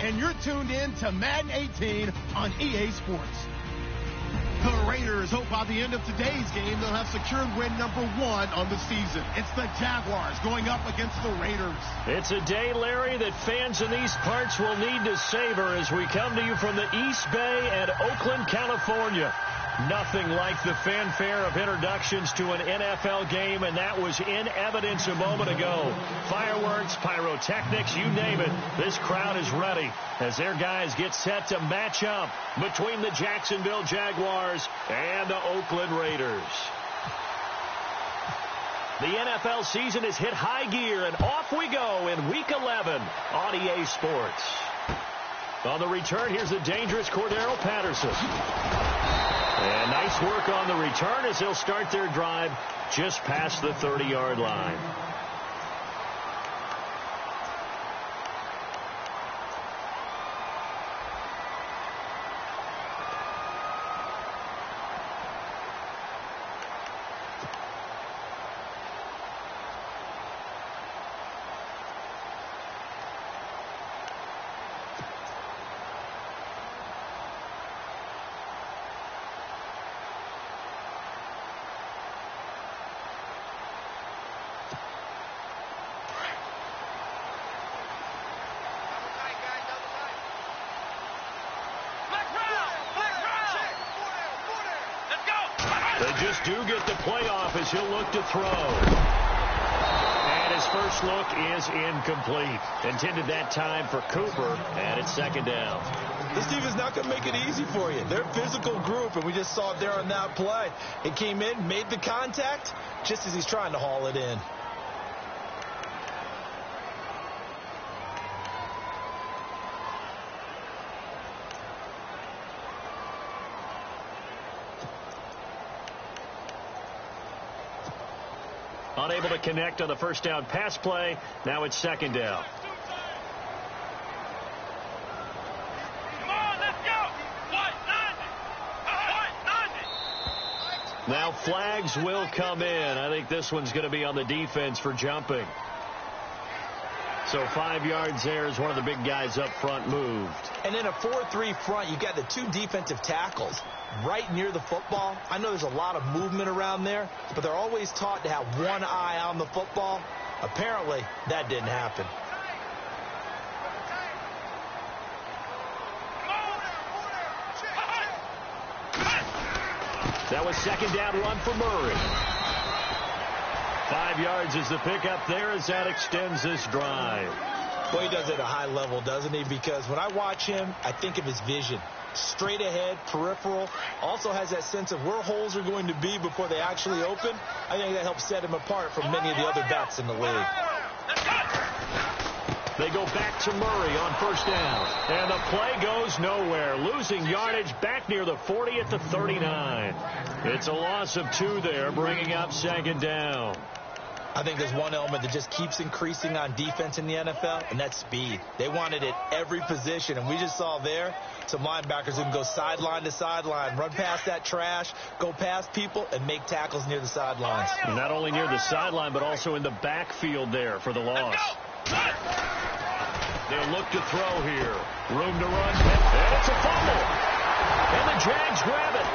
and you're tuned in to Madden 18 on EA Sports. The Raiders hope by the end of today's game they'll have secured win number 1 on the season. It's the Jaguars going up against the Raiders. It's a day, Larry, that fans in these parts will need to savor as we come to you from the East Bay and Oakland, California. Nothing like the fanfare of introductions to an NFL game, and that was in evidence a moment ago. Fireworks, pyrotechnics, you name it. This crowd is ready as their guys get set to match up between the Jacksonville Jaguars and the Oakland Raiders. The NFL season has hit high gear, and off we go in Week 11 on EA Sports. On the return, here's the dangerous Cordero Patterson. And nice work on the return as they'll start their drive just past the 30-yard line. They just do get the playoff as he'll look to throw. And his first look is incomplete. Intended that time for Cooper, and it's second down. This team is not going to make it easy for you. They're a physical group, and we just saw it there on that play. It came in, made the contact, just as he's trying to haul it in. Unable to connect on the first down pass play. Now it's second down. Come on, let's go. Now flags will come in. I think this one's going to be on the defense for jumping. So 5 yards there as one of the big guys up front moved. And in a 4-3 front, you've got the 2 defensive tackles right near the football. I know there's a lot of movement around there, but they're always taught to have one eye on the football. Apparently, that didn't happen. That was second down run for Murray. 5 yards is the pickup there as that extends this drive. Well, he does it at a high level, doesn't he? Because when I watch him, I think of his vision. Straight ahead, peripheral. Also has that sense of where holes are going to be before they actually open. I think that helps set him apart from many of the other backs in the league. They go back to Murray on first down. And the play goes nowhere. Losing yardage back near the 40 at the 39. It's a loss of 2 there, bringing up second down. I think there's one element that just keeps increasing on defense in the NFL, and that's speed. They want it at every position, and we just saw there some linebackers who can go sideline to sideline, run past that trash, go past people, and make tackles near the sidelines. And not only near the sideline, but also in the backfield there for the loss. They'll look to throw here. Room to run, and it's a fumble. And the Jags grab it.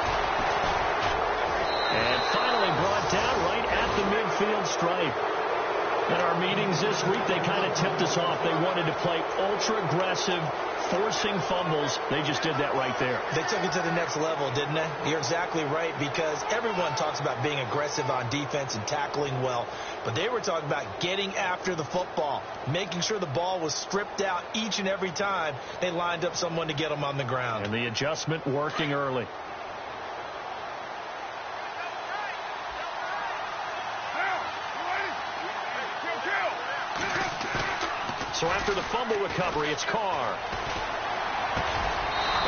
And finally brought down right at the midfield stripe. In our meetings this week, they kind of tipped us off. They wanted to play ultra-aggressive, forcing fumbles. They just did that right there. They took it to the next level, didn't they? You're exactly right, because everyone talks about being aggressive on defense and tackling well. But they were talking about getting after the football, making sure the ball was stripped out each and every time they lined up someone to get them on the ground. And the adjustment working early. So after the fumble recovery, it's Carr.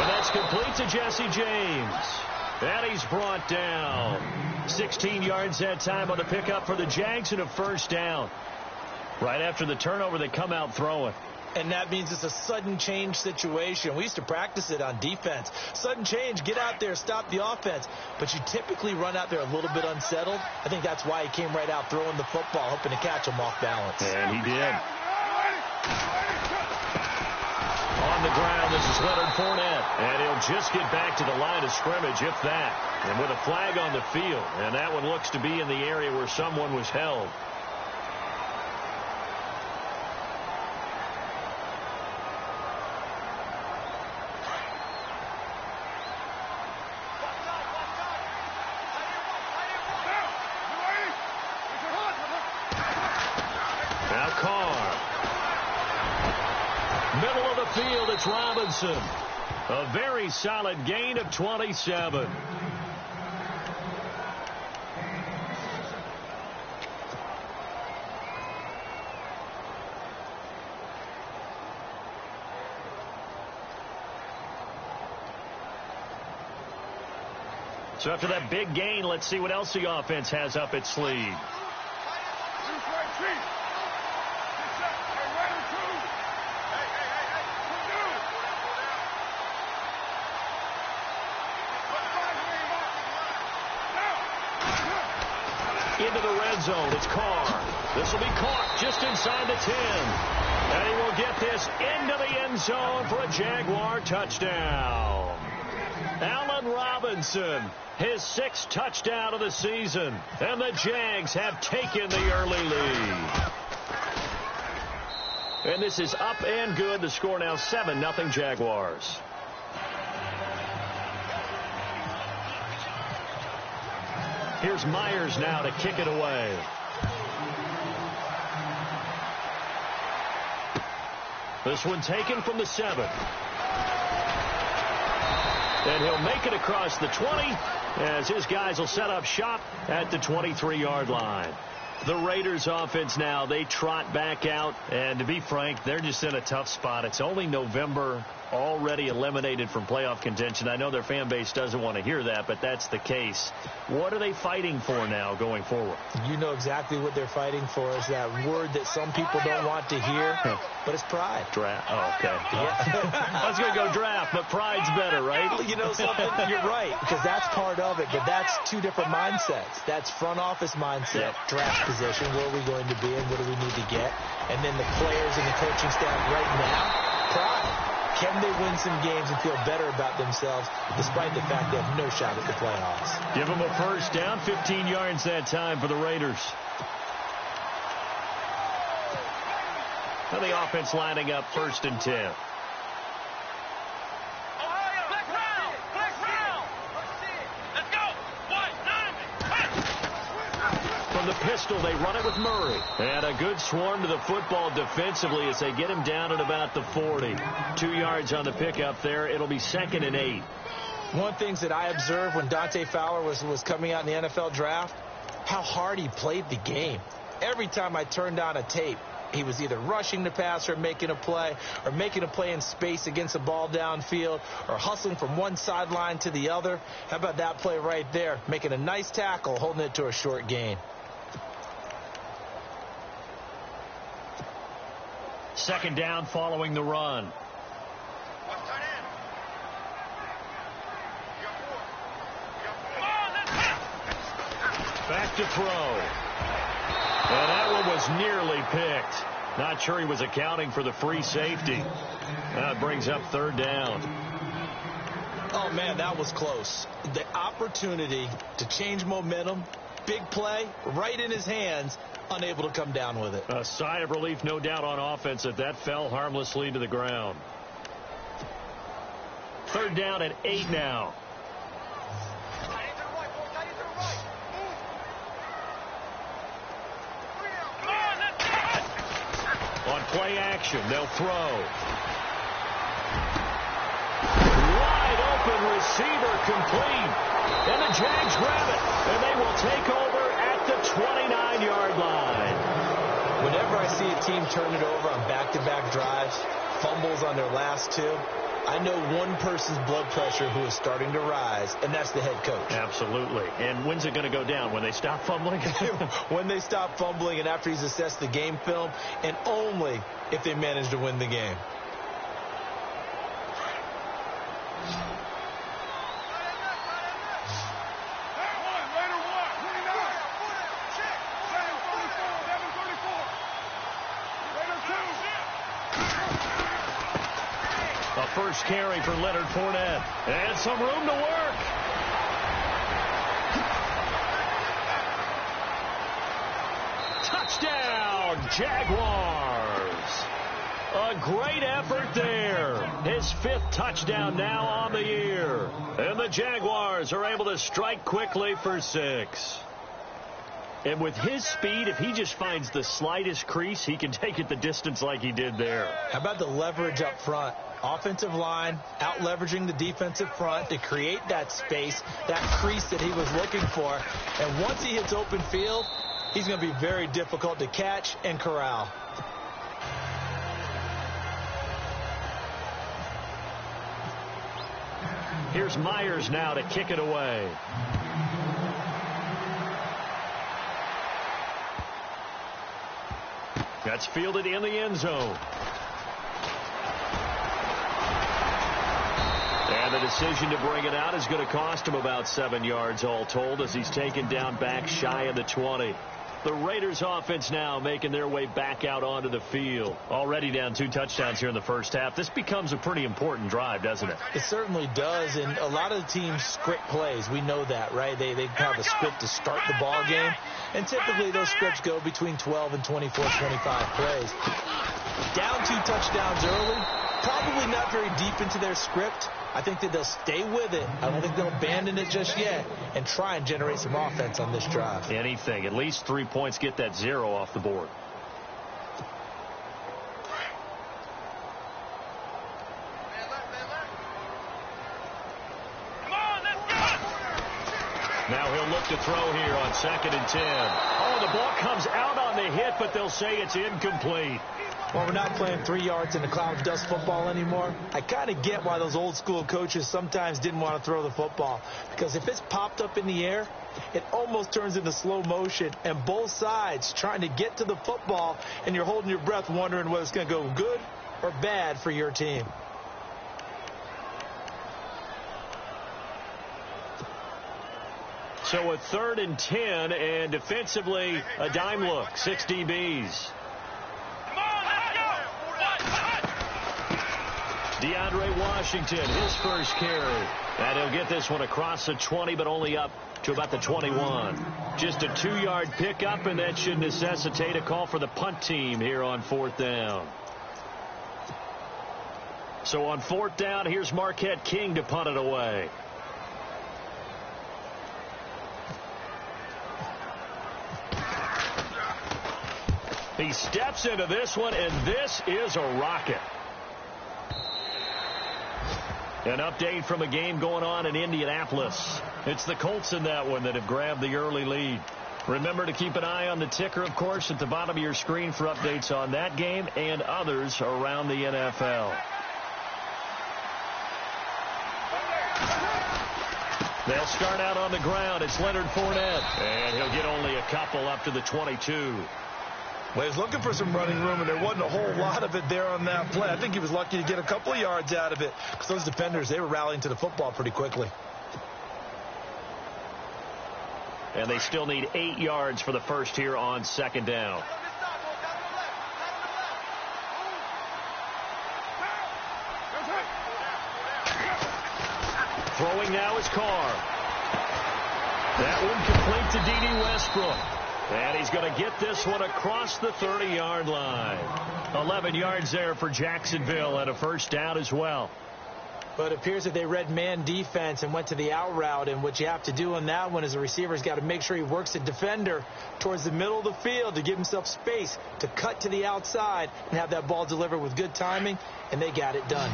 And that's complete to Jesse James. And he's brought down. 16 yards that time on the pickup for the Jags and a first down. Right after the turnover, they come out throwing. And that means it's a sudden change situation. We used to practice it on defense. Sudden change, get out there, stop the offense. But you typically run out there a little bit unsettled. I think that's why he came right out throwing the football, hoping to catch him off balance. And he did. On on the ground. This is Leonard Fournette. And he'll just get back to the line of scrimmage, if that. And with a flag on the field. And that one looks to be in the area where someone was held. Now Carr. Middle of the field, it's Robinson. A very solid gain of 27. So after that big gain, let's see what else the offense has up its sleeve. Into the red zone. It's Carr. This will be caught just inside the 10. And he will get this into the end zone for a Jaguar touchdown. Allen Robinson, his 6th touchdown of the season. And the Jags have taken the early lead. And this is up and good. The score now 7-0 Jaguars. Here's Myers now to kick it away. This one taken from the 7. And he'll make it across the 20 as his guys will set up shop at the 23-yard line. The Raiders offense now, they trot back out. And to be frank, they're just in a tough spot. It's only November, already eliminated from playoff contention. I know their fan base doesn't want to hear that, but that's the case. What are they fighting for now going forward? You know exactly what they're fighting for. Is that word that some people don't want to hear, but it's pride. Draft. Oh, okay. Yeah. I was going to go draft, but pride's better, right? You know something? You're right, because that's part of it, but that's two different mindsets. That's front office mindset, draft position, where are we going to be and what do we need to get? And then the players and the coaching staff right now, pride. Can they win some games and feel better about themselves despite the fact they have no shot at the playoffs? Give them a first down, 15 yards that time for the Raiders. And the offense lining up 1st and 10. From the pistol, they run it with Murray. And a good swarm to the football defensively as they get him down at about the 40. 2 yards on the pickup there. It'll be 2nd and 8. One of the things that I observed when Dante Fowler was coming out in the NFL draft, how hard he played the game. Every time I turned on a tape, he was either rushing the passer, making a play in space against the ball downfield, or hustling from one sideline to the other. How about that play right there? Making a nice tackle, holding it to a short gain. 2nd down following the run. Back to throw. And that one was nearly picked. Not sure he was accounting for the free safety. That brings up 3rd down. Oh, man, that was close. The opportunity to change momentum, big play, right in his hands, unable to come down with it. A sigh of relief, no doubt, on offense that fell harmlessly to the ground. 3rd down at 8 now. On play action, they'll throw. Wide open receiver complete. And the Jags grab it. And they will take over at the 29-yard line. Whenever I see a team turn it over on back-to-back drives, fumbles on their last 2, I know one person's blood pressure who is starting to rise, and that's the head coach. Absolutely. And when's it going to go down? When they stop fumbling? When they stop fumbling and after he's assessed the game film, and only if they manage to win the game. A first carry for Leonard Fournette. And some room to work. Touchdown, Jaguars. A great effort there. His 5th touchdown now on the year. And the Jaguars are able to strike quickly for 6. And with his speed, if he just finds the slightest crease, he can take it the distance like he did there. How about the leverage up front? Offensive line out leveraging the defensive front to create that space, that crease that he was looking for. And once he hits open field, he's going to be very difficult to catch and corral. Here's Myers now to kick it away. That's fielded in the end zone. And the decision to bring it out is going to cost him about 7 yards all told as he's taken down back shy of the 20. The Raiders offense now making their way back out onto the field. Already down 2 touchdowns here in the first half. This becomes a pretty important drive, doesn't it? It certainly does, and a lot of the teams script plays. We know that, right? They have a script to start the ball game, and typically those scripts go between 12 and 24, 25 plays. Down 2 touchdowns early, probably not very deep into their script. I think that they'll stay with it. I don't think they'll abandon it just yet and try and generate some offense on this drive. Anything. At least 3 points, get that 0 off the board. Now he'll look to throw here on 2nd and 10. Oh, the ball comes out on the hit, but they'll say it's incomplete. Well, we're not playing 3 yards in the cloud of dust football anymore. I kind of get why those old school coaches sometimes didn't want to throw the football. Because if it's popped up in the air, it almost turns into slow motion. And both sides trying to get to the football, and you're holding your breath wondering whether it's going to go good or bad for your team. So a 3rd and 10, and defensively a dime look. 6 DBs. DeAndre Washington, his first carry. And he'll get this one across the 20, but only up to about the 21. Just a 2-yard pickup, and that should necessitate a call for the punt team here on 4th down. So on 4th down, here's Marquette King to punt it away. He steps into this one, and this is a rocket. An update from a game going on in Indianapolis. It's the Colts in that one that have grabbed the early lead. Remember to keep an eye on the ticker, of course, at the bottom of your screen for updates on that game and others around the NFL. They'll start out on the ground. It's Leonard Fournette. And he'll get only a couple up to the 22. Well, he was looking for some running room, and there wasn't a whole lot of it there on that play. I think he was lucky to get a couple of yards out of it because those defenders, they were rallying to the football pretty quickly. And they still need 8 yards for the first here on 2nd down. Throwing now is Carr. That one complete to D.D. Westbrook. And he's going to get this one across the 30-yard line. 11 yards there for Jacksonville and a first down as well. But it appears that they read man defense and went to the out route. And what you have to do on that one is the receiver's got to make sure he works the defender towards the middle of the field to give himself space to cut to the outside and have that ball delivered with good timing. And they got it done.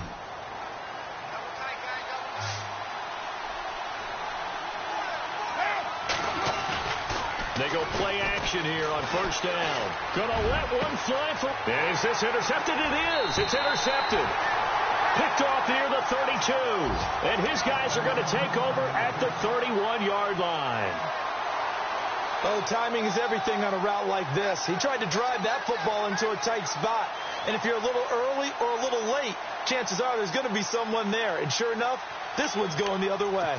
They go play action here on first down. Gonna let one fly for... Is this intercepted? It is. It's intercepted. Picked off near the 32. And his guys are going to take over at the 31-yard line. Oh, timing is everything on a route like this. He tried to drive that football into a tight spot. And if you're a little early or a little late, chances are there's going to be someone there. And sure enough, this one's going the other way.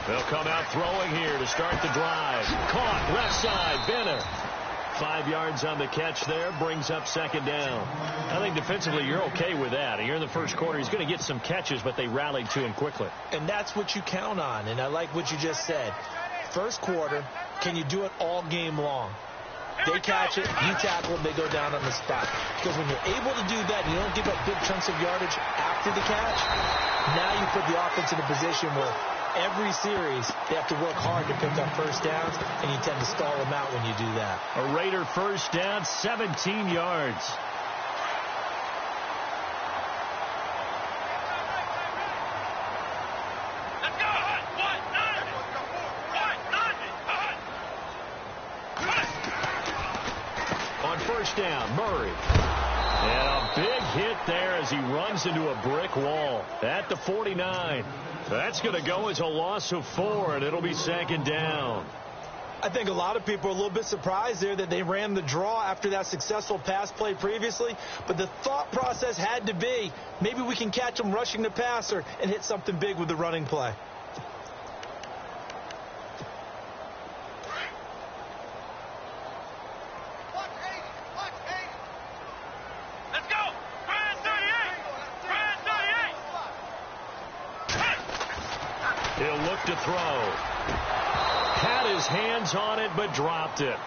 They'll come out throwing here to start the drive. Caught left side. Benner. 5 yards on the catch there. Brings up second down. I think defensively you're okay with that. Here in the first quarter, he's going to get some catches, but they rallied to him quickly. And that's what you count on. And I like what you just said. First quarter, can you do it all game long? They catch it, you tackle them, they go down on the spot. Because when you're able to do that, you don't give up big chunks of yardage after the catch, now you put the offense in a position where every series they have to work hard to pick up first downs, and you tend to stall them out when you do that. A Raider first down, 17 yards. Down, Murray. And a big hit there as he runs into a brick wall at the 49. That's going to go as a loss of 4, and it'll be second down. I think a lot of people are a little bit surprised there that they ran the draw after that successful pass play previously, but the thought process had to be maybe we can catch them rushing the passer and hit something big with the running play. To throw. Had his hands on it, but dropped it.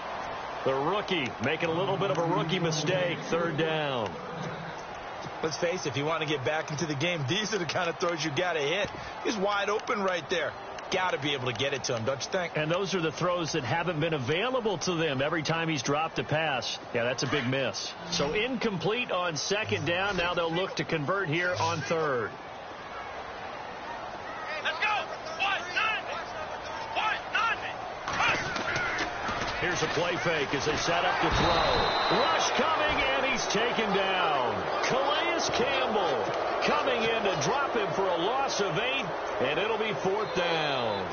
The rookie making a little bit of a rookie mistake. Third down. Let's face it, if you want to get back into the game, these are the kind of throws you got to hit. He's wide open right there. Got to be able to get it to him, don't you think? And those are the throws that haven't been available to them every time he's dropped a pass. Yeah, that's a big miss. So incomplete on second down. Now they'll look to convert here on third. Here's a play fake as they set up to throw. Rush coming, and he's taken down. Calais Campbell coming in to drop him for a loss of 8, and it'll be fourth down.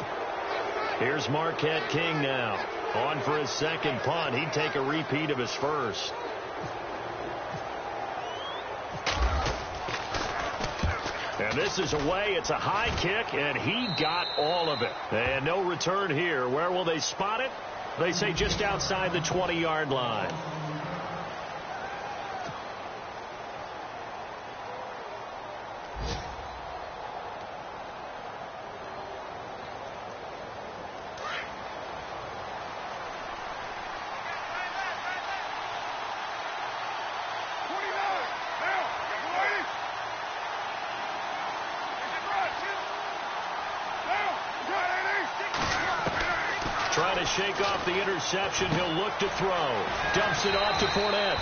Here's Marquette King now. On for his second punt. He'd take a repeat of his first. And this is away. It's a high kick, and he got all of it. And no return here. Where will they spot it? They say just outside the 20-yard line. Trying to shake off the interception. He'll look to throw. Dumps it off to Fournette.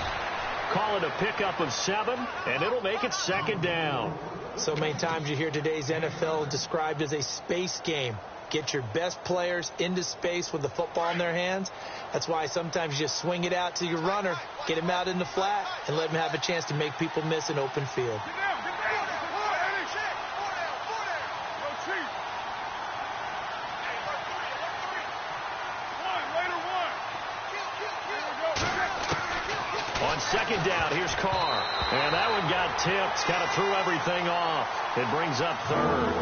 Call it a pickup of 7, and it'll make it second down. So many times you hear today's NFL described as a space game. Get your best players into space with the football in their hands. That's why sometimes you just swing it out to your runner, get him out in the flat, and let him have a chance to make people miss an open field. Second down, here's Carr. And that one got tipped. Kind of threw everything off. It brings up third.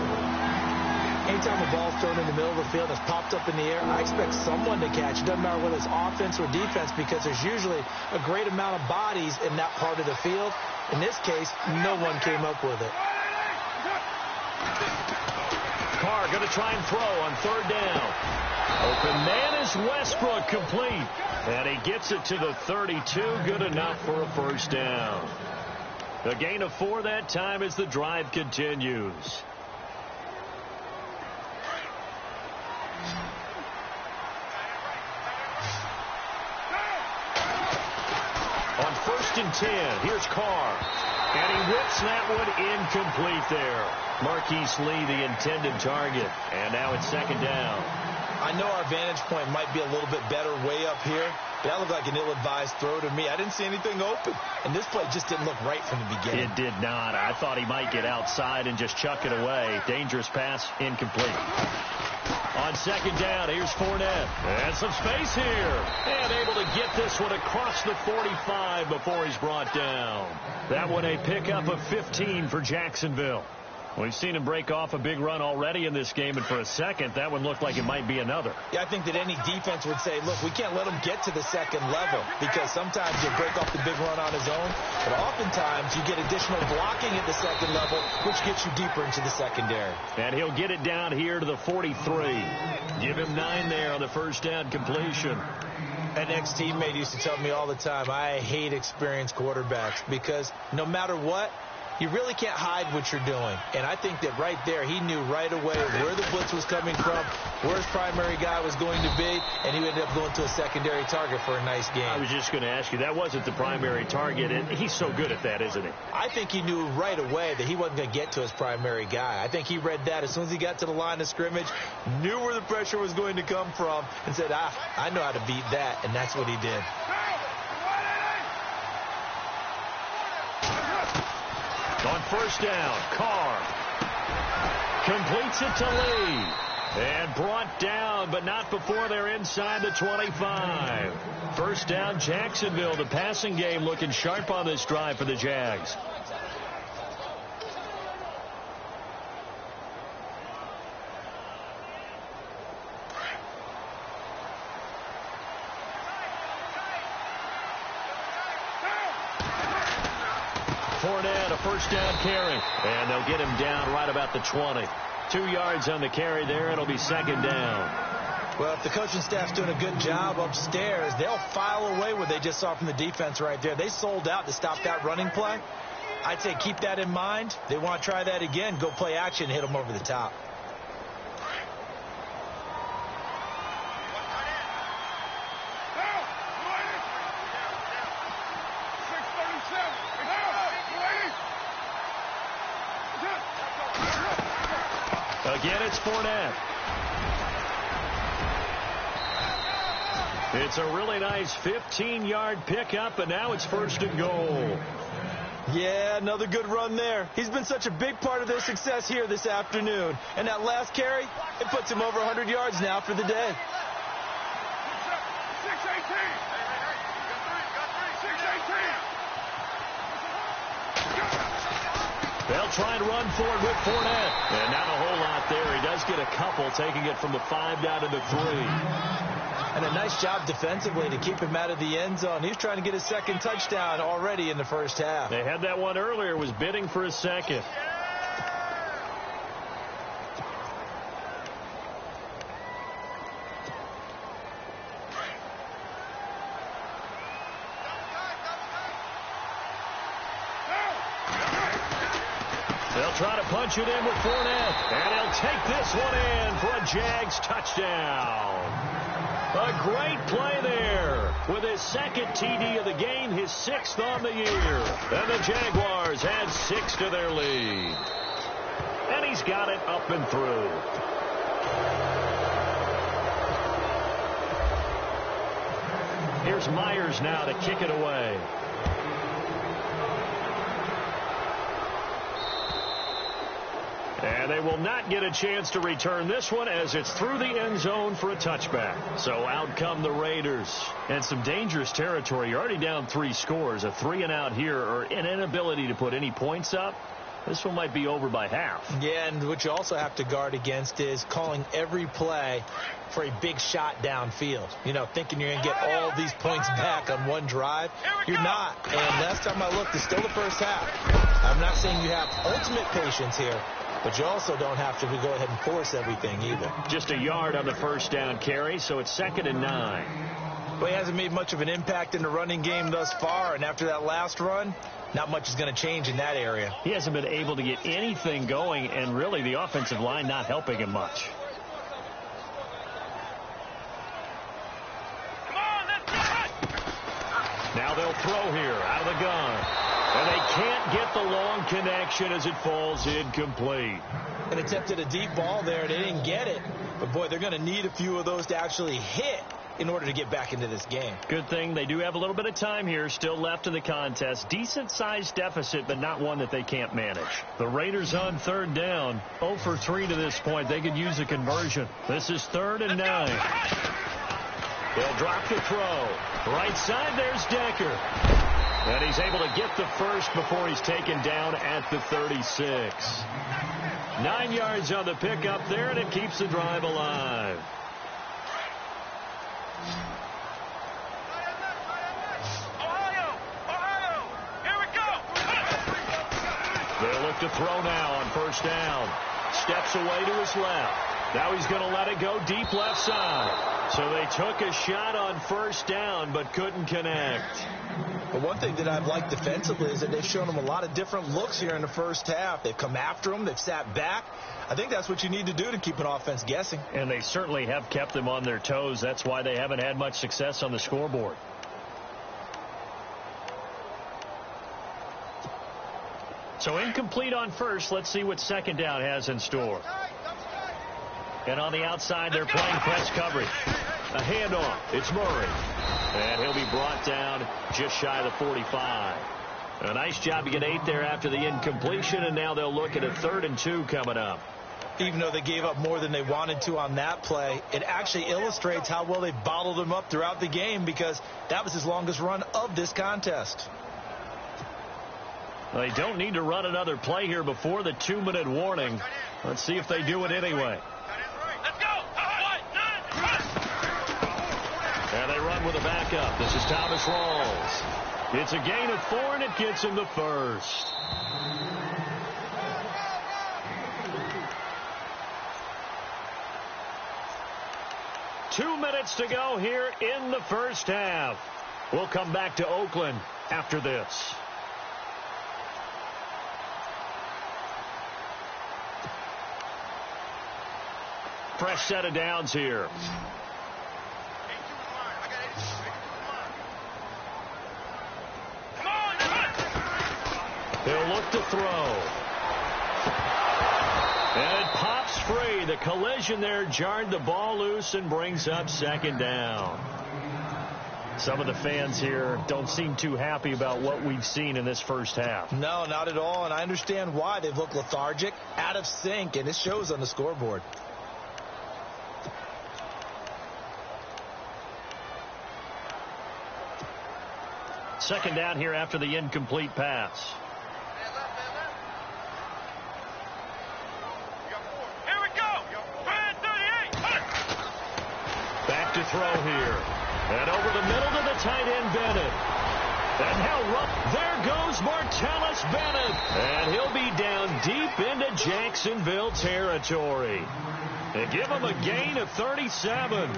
Anytime a ball's thrown in the middle of the field and it's popped up in the air, I expect someone to catch. It doesn't matter whether it's offense or defense because there's usually a great amount of bodies in that part of the field. In this case, no one came up with it. Carr going to try and throw on third down. Open man is Westbrook, complete. And he gets it to the 32. Good enough for a first down. A gain of 4 that time as the drive continues. On 1st and 10, here's Carr. And he whips that one incomplete there. Marquise Lee, the intended target. And now it's second down. I know our vantage point might be a little bit better way up here, but that looked like an ill-advised throw to me. I didn't see anything open, and this play just didn't look right from the beginning. It did not. I thought he might get outside and just chuck it away. Dangerous pass, incomplete. On second down, here's Fournette. And some space here. And able to get this one across the 45 before he's brought down. That one a pickup of 15 for Jacksonville. We've seen him break off a big run already in this game, and for a second, that one looked like it might be another. Yeah, I think that any defense would say, look, we can't let him get to the second level because sometimes he'll break off the big run on his own, but oftentimes you get additional blocking at the second level, which gets you deeper into the secondary. And he'll get it down here to the 43. Give him 9 there on the first down completion. An ex-teammate used to tell me all the time, I hate experienced quarterbacks because no matter what, you really can't hide what you're doing. And I think that right there, he knew right away where the blitz was coming from, where his primary guy was going to be, and he ended up going to a secondary target for a nice game. I was just going to ask you, that wasn't the primary target, and he's so good at that, isn't he? I think he knew right away that he wasn't going to get to his primary guy. I think he read that as soon as he got to the line of scrimmage, knew where the pressure was going to come from, and said, I know how to beat that, and that's what he did. On first down, Carr completes it to Lee. And brought down, but not before they're inside the 25. First down, Jacksonville. The passing game looking sharp on this drive for the Jags. Fournette, a first down carry. And they'll get him down right about the 20. 2 yards on the carry there. It'll be second down. Well, if the coaching staff's doing a good job upstairs, they'll file away what they just saw from the defense right there. They sold out to stop that running play. I'd say keep that in mind. They want to try that again. Go play action, hit them over the top. Again, it's Fournette. It's a really nice 15-yard pickup, and now it's first and goal. Yeah, another good run there. He's been such a big part of their success here this afternoon. And that last carry, it puts him over 100 yards now for the day. 6-18. They'll try and run for it with Fournette. And not a whole lot there. He does get a couple, taking it from the 5 down to the 3. And a nice job defensively to keep him out of the end zone. He's trying to get his second touchdown already in the first half. They had that one earlier, was bidding for a second. They'll try to punch it in with Fournette. And he'll take this one in for a Jags touchdown. A great play there with his second TD of the game, his 6th on the year. And the Jaguars add 6 to their lead. And he's got it up and through. Here's Myers now to kick it away. And they will not get a chance to return this one as it's through the end zone for a touchback. So out come the Raiders. And some dangerous territory. You're already down 3 scores. A 3-and-out here or an inability to put any points up. This one might be over by half. Yeah, and what you also have to guard against is calling every play for a big shot downfield. You know, thinking you're going to get all these points back on one drive. You're not. And last time I looked, it's still the first half. I'm not saying you have ultimate patience here, but you also don't have to go ahead and force everything either. Just a yard on the first down carry, so it's 2nd and 9. Well, he hasn't made much of an impact in the running game thus far, and after that last run, not much is going to change in that area. He hasn't been able to get anything going, and really the offensive line not helping him much. Come on, let's go. Now they'll throw here out of the gun. And they can't get the long connection as it falls incomplete. And attempted a deep ball there. They didn't get it. But, boy, they're going to need a few of those to actually hit in order to get back into this game. Good thing they do have a little bit of time here still left in the contest. Decent-sized deficit, but not one that they can't manage. The Raiders on 3rd down. 0 for 3 to this point. They could use a conversion. This is 3rd and 9. They'll drop the throw. Right side, there's Decker. And he's able to get the first before he's taken down at the 36. 9 yards on the pickup there, and it keeps the drive alive. Ohio, here we go. They'll look to throw now on first down. Steps away to his left. Now he's going to let it go deep left side. So they took a shot on first down but couldn't connect. But one thing that I've liked defensively is that they've shown him a lot of different looks here in the first half. They've come after him. They've sat back. I think that's what you need to do to keep an offense guessing. And they certainly have kept them on their toes. That's why they haven't had much success on the scoreboard. So incomplete on first. Let's see what second down has in store. And on the outside, they're playing press coverage. A handoff. It's Murray. And he'll be brought down just shy of the 45. A nice job to get 8 there after the incompletion, and now they'll look at a 3rd and 2 coming up. Even though they gave up more than they wanted to on that play, it actually illustrates how well they bottled him up throughout the game, because that was his longest run of this contest. They don't need to run another play here before the 2-minute warning. Let's see if they do it anyway. Let's go. And they run with a backup. This is Thomas Rawls. It's a gain of 4, and it gets him the first. Two minutes to go here in the first half. We'll come back to Oakland after this. Fresh set of downs here. They'll look to throw. And it pops free. The collision there jarred the ball loose and brings up second down. Some of the fans here don't seem too happy about what we've seen in this first half. No, not at all, and I understand why. They've looked lethargic, out of sync, and it shows on the scoreboard. Second down here after the incomplete pass. Here we go. 38. Back to throw here. And over the middle to the tight end, Bennett. And now there goes Martellus Bennett. And he'll be down deep into Jacksonville territory. They give him a gain of 37.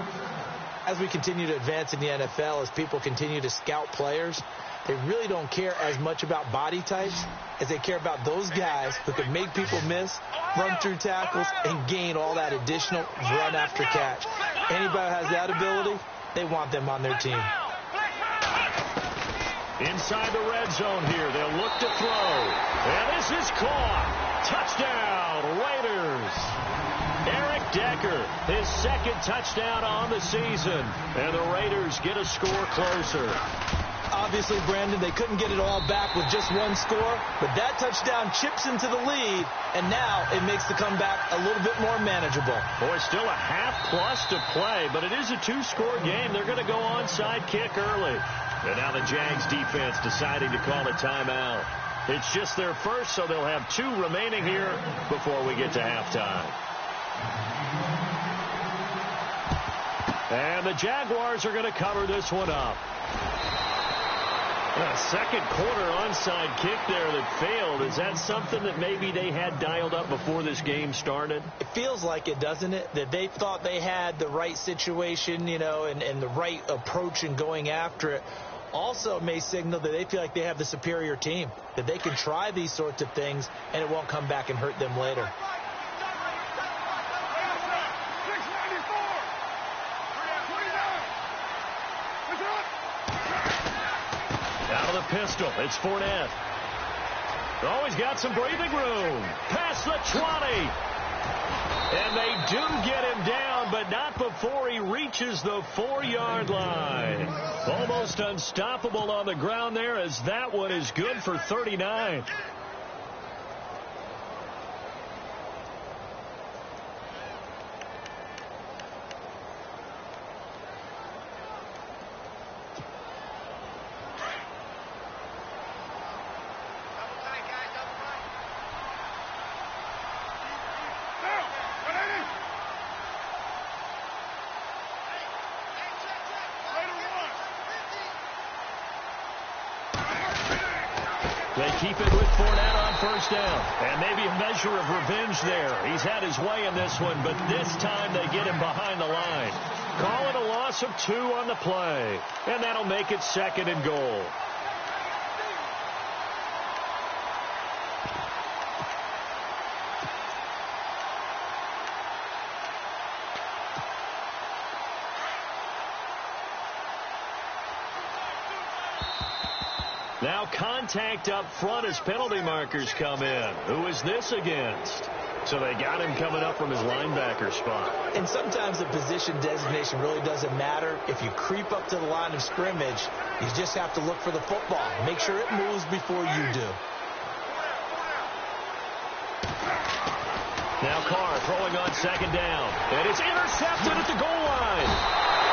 As we continue to advance in the NFL, as people continue to scout players, they really don't care as much about body types as they care about those guys who can make people miss, run through tackles, and gain all that additional run after catch. Anybody who has that ability, they want them on their team. Inside the red zone here, they'll look to throw. And this is caught. Touchdown, Raiders. Eric Decker, his second touchdown on the season. And the Raiders get a score closer. Obviously, Brandon, they couldn't get it all back with just one score, but that touchdown chips into the lead, and now it makes the comeback a little bit more manageable. Boy, still a half-plus to play, but it is a two-score game. They're going to go onside kick early. And now the Jags defense deciding to call a timeout. It's just their first, so they'll have 2 remaining here before we get to halftime. And the Jaguars are going to cover this one up. A second quarter onside kick there that failed. Is that something that maybe they had dialed up before this game started? It feels like it, doesn't it? That they thought they had the right situation, you know, and the right approach in going after it. Also may signal that they feel like they have the superior team, that they can try these sorts of things and it won't come back and hurt them later. Out of the pistol, it's Fournette. Always got some breathing room. Past the 20. And they do get him down, but not before he reaches the 4-yard line. Almost unstoppable on the ground there, as that one is good for 39. They keep it with Fournette on first down. And maybe a measure of revenge there. He's had his way in this one, but this time they get him behind the line. Call it a loss of 2 on the play. And that'll make it 2nd and goal. Now contact up front as penalty markers come in. Who is this against? So they got him coming up from his linebacker spot. And sometimes the position designation really doesn't matter. If you creep up to the line of scrimmage, you just have to look for the football. Make sure it moves before you do. Now Carr throwing on 2nd down. And it's intercepted at the goal line.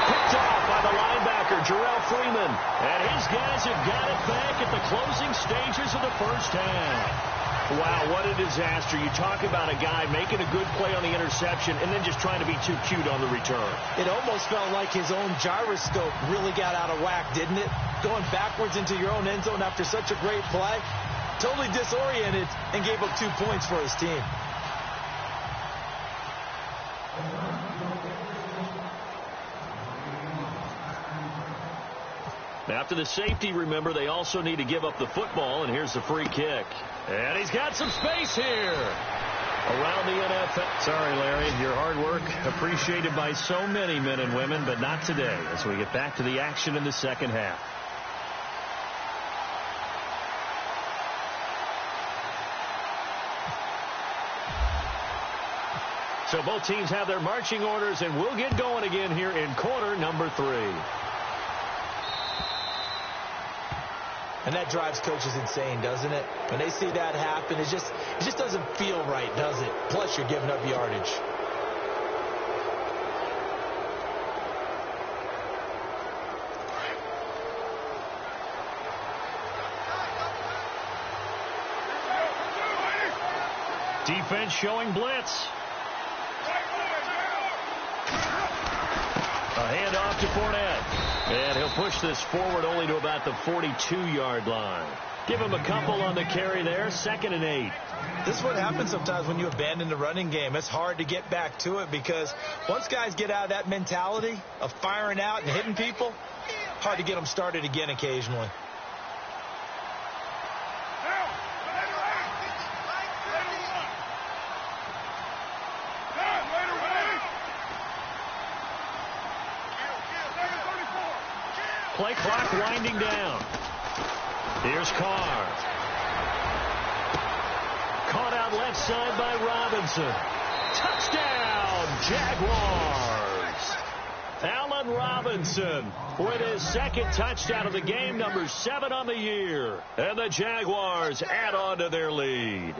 Picked off by the linebacker, Jarrell Freeman. And his guys have got it back at the closing stages of the first half. Wow, what a disaster. You talk about a guy making a good play on the interception and then just trying to be too cute on the return. It almost felt like his own gyroscope really got out of whack, didn't it? Going backwards into your own end zone after such a great play. Totally disoriented and gave up 2 points for his team. After the safety, remember, they also need to give up the football, and here's the free kick. And he's got some space here. Around the NFL. Sorry, Larry, your hard work appreciated by so many men and women, but not today as we get back to the action in the second half. So both teams have their marching orders, and we'll get going again here in quarter number 3. And that drives coaches insane, doesn't it? When they see that happen, it just doesn't feel right, does it? Plus, you're giving up yardage. Defense showing blitz. A handoff to Fournette. And he'll push this forward only to about the 42-yard line. Give him a couple on the carry there. 2nd and 8. This is what happens sometimes when you abandon the running game. It's hard to get back to it because once guys get out of that mentality of firing out and hitting people, hard to get them started again occasionally. Play clock winding down. Here's Carr. Caught out left side by Robinson. Touchdown, Jaguars. Allen Robinson with his 2nd touchdown of the game, number 7 on the year. And the Jaguars add on to their lead.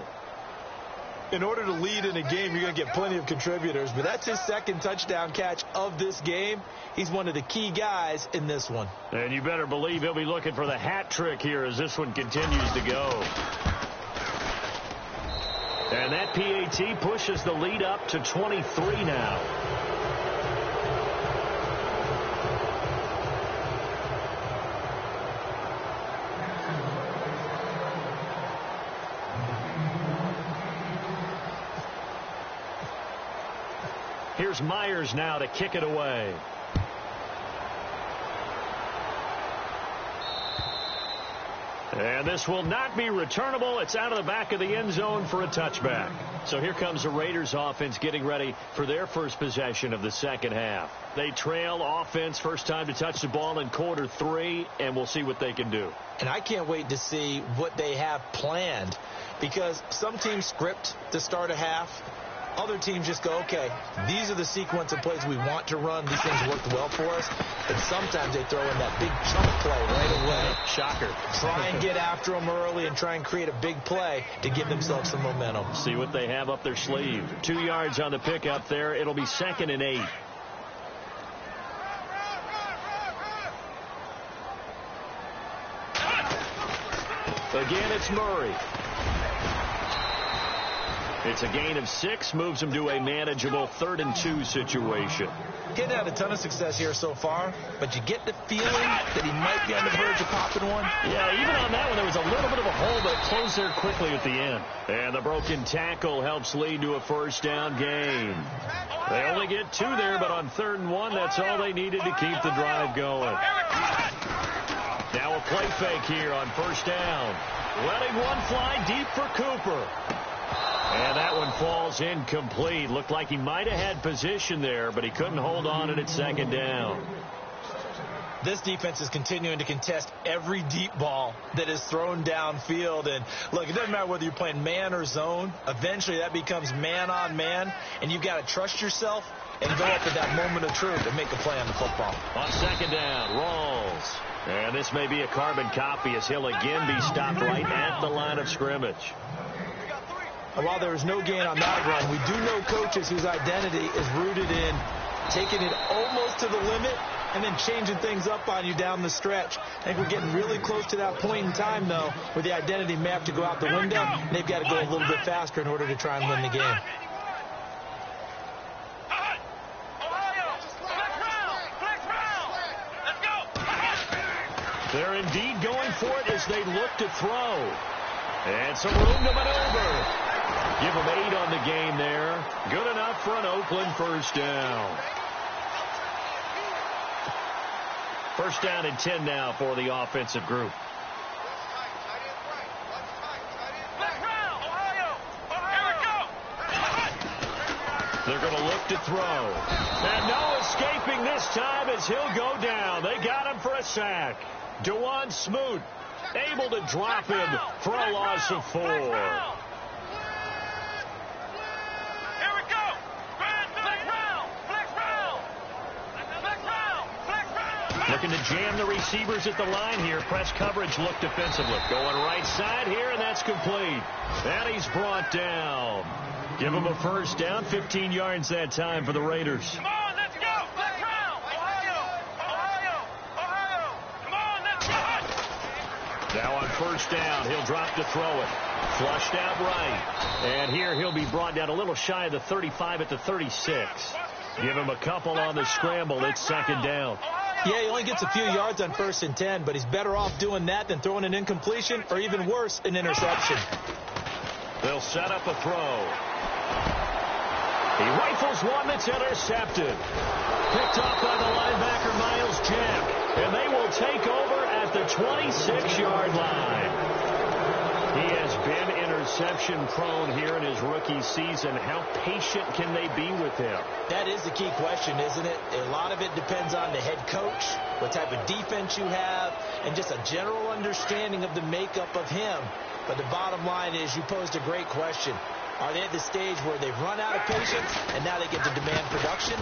In order to lead in a game, you're going to get plenty of contributors, but that's his 2nd touchdown catch of this game. He's one of the key guys in this one. And you better believe he'll be looking for the hat trick here as this one continues to go. And that PAT pushes the lead up to 23 now. Here's Myers now to kick it away. And this will not be returnable. It's out of the back of the end zone for a touchback. So here comes the Raiders offense getting ready for their first possession of the second half. They trail offense, first time to touch the ball in quarter 3, and we'll see what they can do. And I can't wait to see what they have planned because some teams script to start a half. Other teams just go, okay, these are the sequence of plays we want to run. These things worked well for us. And sometimes they throw in that big chunk play right away. Shocker. Try and get after them early and try and create a big play to give themselves some momentum. See what they have up their sleeve. 2 yards on the pickup there. It'll be 2nd and 8. Again, it's Murray. It's a gain of 6, moves them to a manageable 3rd and 2 situation. Getting had a ton of success here so far, but you get the feeling that he might be on the verge of popping one. Yeah, even on that one, there was a little bit of a hole, but it closed there quickly at the end. And the broken tackle helps lead to a 1st down gain. They only get 2 there, but on 3rd and 1, that's all they needed to keep the drive going. Now a play fake here on 1st down. Letting one fly deep for Cooper. And that one falls incomplete. Looked like he might have had position there, but he couldn't hold on it at 2nd down. This defense is continuing to contest every deep ball that is thrown downfield. And, look, it doesn't matter whether you're playing man or zone. Eventually that becomes man on man, and you've got to trust yourself and go up at that moment of truth and make a play on the football. On 2nd down, Rawls. And this may be a carbon copy as he'll again be stopped right at the line of scrimmage. And while there is no gain on that run, we do know coaches whose identity is rooted in taking it almost to the limit and then changing things up on you down the stretch. I think we're getting really close to that point in time, though, where the identity may have to go out the window, and they've got to go a little bit faster in order to try and win the game. They're indeed going for it as they look to throw. And some room to maneuver. Give them 8 on the game there. Good enough for an Oakland 1st down. 1st down and 10 now for the offensive group. They're going to look to throw. And no escaping this time as he'll go down. They got him for a sack. Dewan Smoot able to drop him for a loss of 4. Looking to jam the receivers at the line here. Press coverage look defensively. Going right side here, and that's complete. And he's brought down. Give him a 1st down. 15 yards that time for the Raiders. Come on, let's go. Let's round. Ohio. Come on, let's go. Now on 1st down, he'll drop to throw it. Flushed out right. And here he'll be brought down a little shy of the 35 at the 36. Give him a couple on the scramble. It's 2nd down. Yeah, he only gets a few yards on 1st and 10, but he's better off doing that than throwing an incompletion or even worse, an interception. They'll set up a throw. He rifles one that's intercepted. Picked off by the linebacker, Miles Jack. And they will take over at the 26-yard line. He has been interception-prone here in his rookie season. How patient can they be with him? That is the key question, isn't it? A lot of it depends on the head coach, what type of defense you have, and just a general understanding of the makeup of him. But the bottom line is you posed a great question. Are they at the stage where they've run out of patience and now they get to demand production?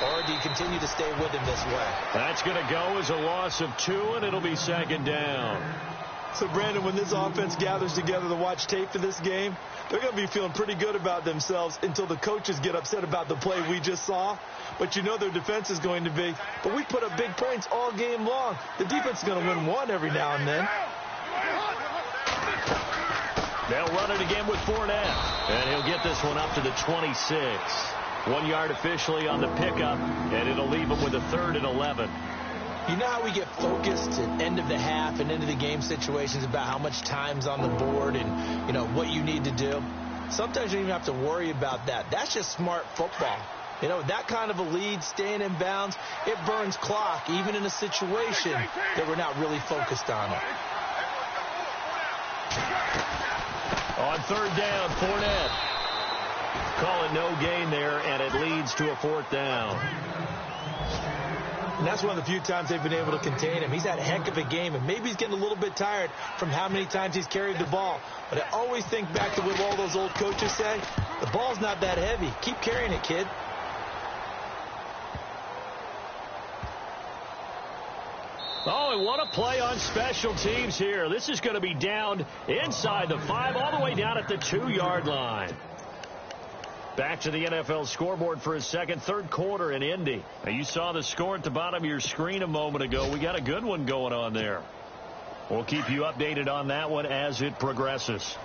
Or do you continue to stay with him this way? That's going to go as a loss of 2, and it'll be 2nd down. So, Brandon, when this offense gathers together to watch tape for this game, they're going to be feeling pretty good about themselves until the coaches get upset about the play we just saw. But you know their defense is going to be. But we put up big points all game long. The defense is going to win one every now and then. They'll run it again with Fournette. And he'll get this one up to the 26. 1 yard officially on the pickup, and it'll leave him with a 3rd and 11. You know how we get focused at end of the half and into the game situations about how much time's on the board and, you know, what you need to do? Sometimes you don't even have to worry about that. That's just smart football. You know, that kind of a lead, staying in bounds, it burns clock, even in a situation that we're not really focused on it. On 3rd down, Fournette. Call it no gain there, and it leads to a 4th down. And that's one of the few times they've been able to contain him. He's had a heck of a game, and maybe he's getting a little bit tired from how many times he's carried the ball. But I always think back to what all those old coaches say. The ball's not that heavy. Keep carrying it, kid. Oh, and what a play on special teams here. This is going to be down inside the 5, all the way down at the 2-yard line. Back to the NFL scoreboard for his third quarter in Indy. Now, you saw the score at the bottom of your screen a moment ago. We got a good one going on there. We'll keep you updated on that one as it progresses.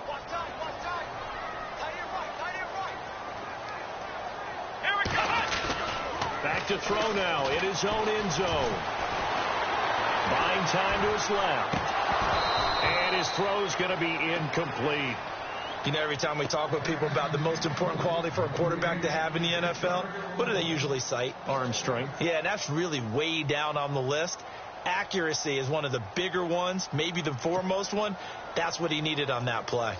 to throw now in his own end zone. Buying time to his left. And his throw's going to be incomplete. You know, every time we talk with people about the most important quality for a quarterback to have in the NFL, what do they usually cite? Arm strength. Yeah, and that's really way down on the list. Accuracy is one of the bigger ones, maybe the foremost one. That's what he needed on that play.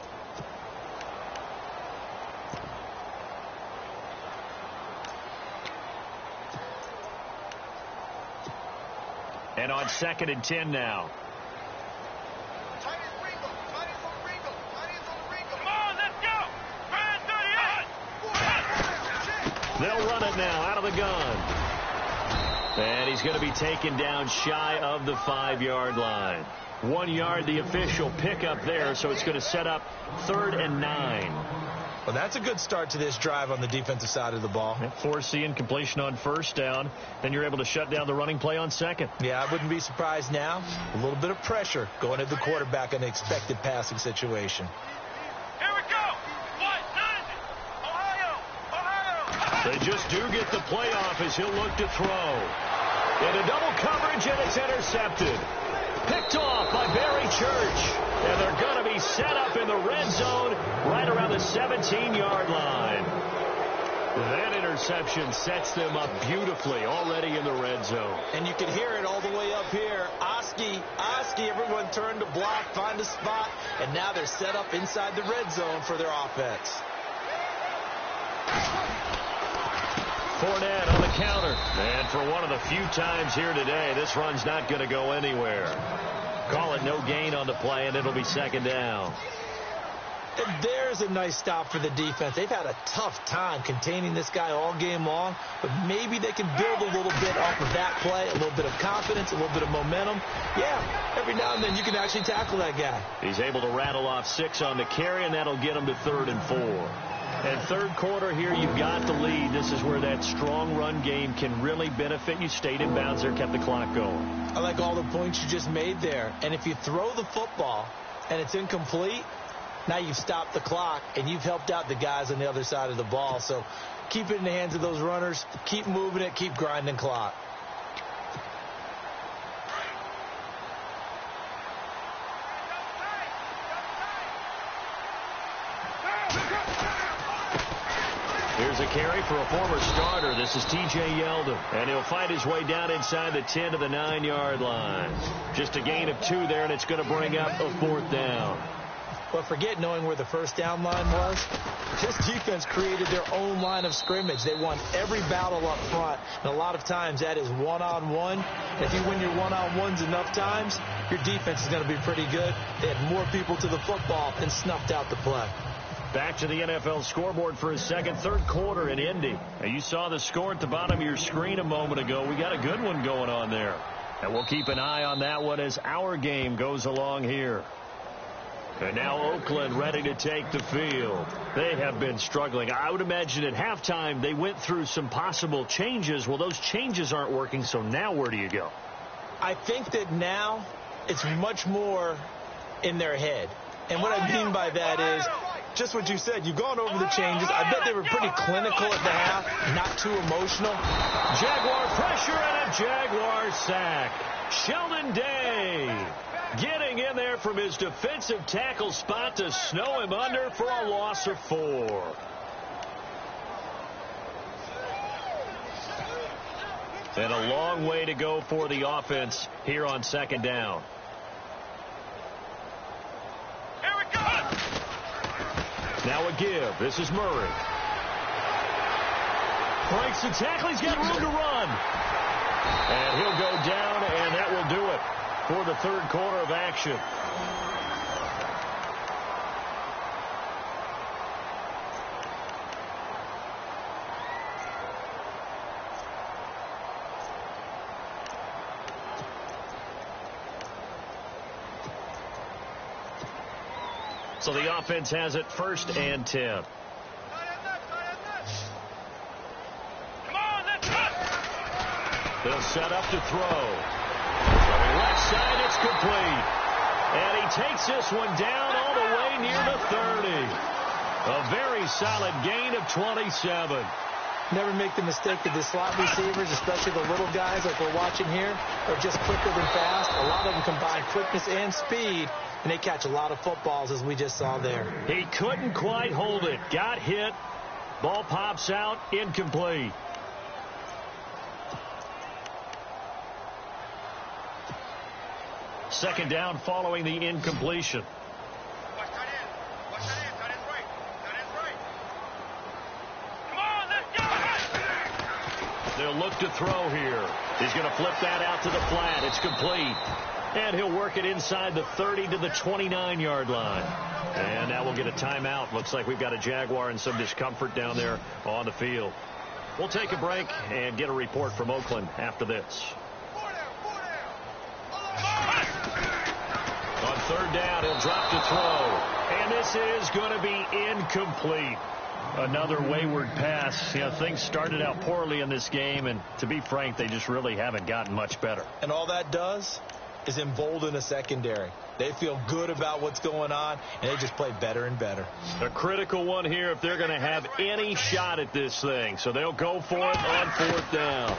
And on 2nd and 10 now. They'll run it now out of the gun. And he's going to be taken down shy of the 5-yard line. 1 yard, the official pickup there, so it's going to set up 3rd and 9. Well, that's a good start to this drive on the defensive side of the ball. Forcing completion on 1st down. Then you're able to shut down the running play on 2nd. Yeah, I wouldn't be surprised now. A little bit of pressure going at the quarterback in an expected passing situation. Here we go. They just do get the play off as he'll look to throw. Into double coverage, and it's intercepted. Picked off by Barry Church. And they're going to be set up in the red zone right around the 17-yard line. That interception sets them up beautifully already in the red zone. And you can hear it all the way up here. Oski, everyone turned to block, find a spot, and now they're set up inside the red zone for their offense. Fournette on the counter. And for one of the few times here today, this run's not going to go anywhere. Call it no gain on the play, and it'll be 2nd down. And there's a nice stop for the defense. They've had a tough time containing this guy all game long, but maybe they can build a little bit off of that play, a little bit of confidence, a little bit of momentum. Yeah, every now and then you can actually tackle that guy. He's able to rattle off 6 on the carry, and that'll get him to 3rd and 4. And 3rd quarter here, you've got the lead. This is where that strong run game can really benefit you. Stayed in bounds there, kept the clock going. I like all the points you just made there. And if you throw the football and it's incomplete, now you've stopped the clock and you've helped out the guys on the other side of the ball. So keep it in the hands of those runners. Keep moving it. Keep grinding clock. Here's a carry for a former starter. This is T.J. Yeldon. And he'll find his way down inside the 10 to the 9-yard line. Just a gain of 2 there, and it's going to bring up a 4th down. But forget knowing where the first down line was. This defense created their own line of scrimmage. They won every battle up front. And a lot of times that is one-on-one. If you win your one-on-ones enough times, your defense is going to be pretty good. They had more people to the football and snuffed out the play. Back to the NFL scoreboard for his 3rd quarter in Indy. Now, you saw the score at the bottom of your screen a moment ago. We got a good one going on there. And we'll keep an eye on that one as our game goes along here. And now Oakland ready to take the field. They have been struggling. I would imagine at halftime they went through some possible changes. Well, those changes aren't working, so now where do you go? I think that now it's much more in their head. And what I mean by that is just what you said. You've gone over the changes. I bet they were pretty clinical at the half, not too emotional. Jaguar pressure and a Jaguar sack. Sheldon Day getting in there from his defensive tackle spot to snow him under for a loss of 4. And a long way to go for the offense here on 2nd down. Here we go. Now a give. This is Murray. Breaks the tackle. He's got room to run. And he'll go down, and that will do it for the 3rd quarter of action. So the offense has it 1st and 10. Come on, let's go. They'll set up to throw. Going left side, it's complete. And he takes this one down all the way near the 30. A very solid gain of 27. Never make the mistake that the slot receivers, especially the little guys like we're watching here, are just quicker than fast. A lot of them combine quickness and speed, and they catch a lot of footballs, as we just saw there. He couldn't quite hold it. Got hit. Ball pops out. Incomplete. Second down following the incompletion. They'll look to throw here. He's going to flip that out to the flat. It's complete. And he'll work it inside the 30 to the 29-yard line. And now we'll get a timeout. Looks like we've got a Jaguar in some discomfort down there on the field. We'll take a break and get a report from Oakland after this. On third down, he'll drop to throw. And this is going to be incomplete. Another wayward pass. You know, things started out poorly in this game, and to be frank, they just really haven't gotten much better. And all that does is embolden a secondary. They feel good about what's going on, and they just play better and better. A critical one here if they're going to have any shot at this thing. So they'll go for it on fourth down.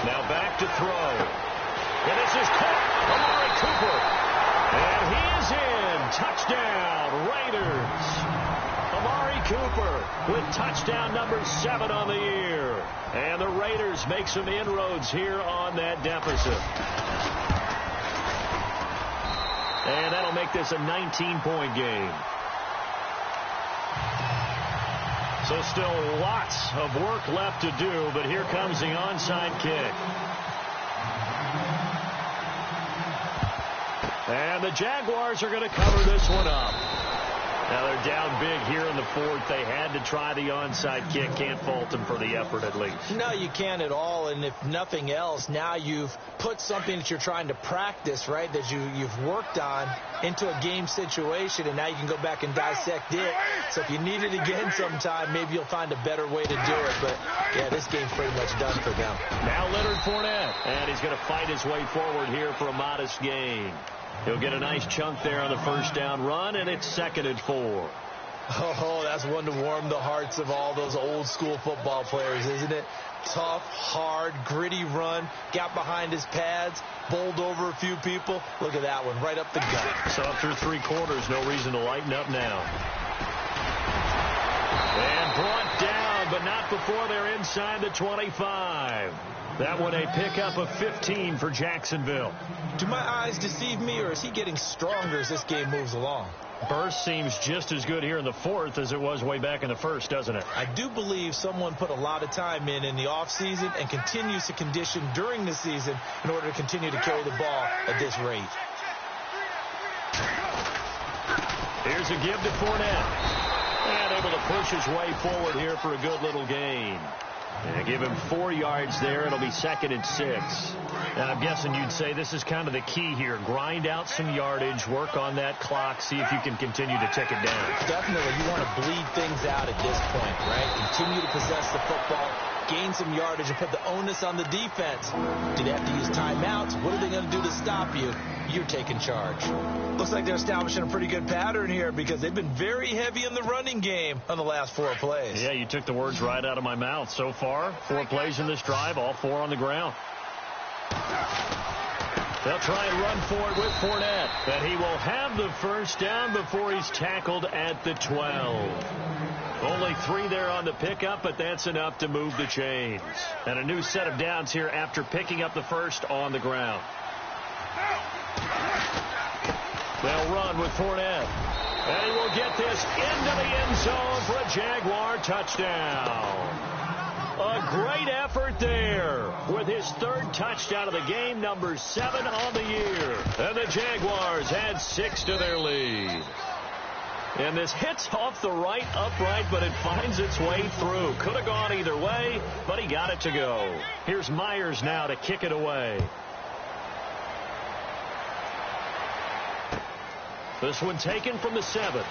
Now back to throw. And this is caught. Amari Cooper. And he is in. Touchdown, Raiders. Amari Cooper with touchdown number 7 on the year. And the Raiders make some inroads here on that deficit. And that'll make this a 19-point game. So still lots of work left to do, but here comes the onside kick. And the Jaguars are going to cover this one up. Now they're down big here in the fourth. They had to try the onside kick. Can't fault them for the effort at least. No, you can't at all. And if nothing else, now you've put something that you're trying to practice, right, that you've worked on into a game situation, and now you can go back and dissect it. So if you need it again sometime, maybe you'll find a better way to do it. But, yeah, this game's pretty much done for them. Now Leonard Fournette, and he's going to fight his way forward here for a modest gain. He'll get a nice chunk there on the first down run, and it's 2nd and 4. Oh, that's one to warm the hearts of all those old school football players, isn't it? Tough, hard, gritty run, got behind his pads, bowled over a few people. Look at that one, right up the gut. So through 3 quarters, no reason to lighten up now. And brought down, but not before they're inside the 25. That one a pickup of 15 for Jacksonville. Do my eyes deceive me, or is he getting stronger as this game moves along? Burst seems just as good here in the fourth as it was way back in the first, doesn't it? I do believe someone put a lot of time in the offseason and continues to condition during the season in order to continue to carry the ball at this rate. Here's a give to Fournette. And able to push his way forward here for a good little gain. And give him 4 yards there. It'll be 2nd and 6. And I'm guessing you'd say this is kind of the key here. Grind out some yardage, work on that clock, see if you can continue to tick it down. Definitely. You want to bleed things out at this point, right? Continue to possess the football, gain some yardage, and put the onus on the defense. Do they have to use timeouts? What are they going to do to stop you? You're taking charge. Looks like they're establishing a pretty good pattern here because they've been very heavy in the running game on the last 4 plays. Yeah, you took the words right out of my mouth. So far, 4 plays in this drive, all 4 on the ground. They'll try and run for it with Fournette. And he will have the first down before he's tackled at the 12. Only 3 there on the pickup, but that's enough to move the chains. And a new set of downs here after picking up the first on the ground. They'll run with Fournette. And he will get this into the end zone for a Jaguar touchdown. A great effort there with his 3rd touchdown of the game, number 7 on the year. And the Jaguars add 6 to their lead. And this hits off the right upright, but it finds its way through. Could have gone either way, but he got it to go. Here's Myers now to kick it away. This one taken from the 7.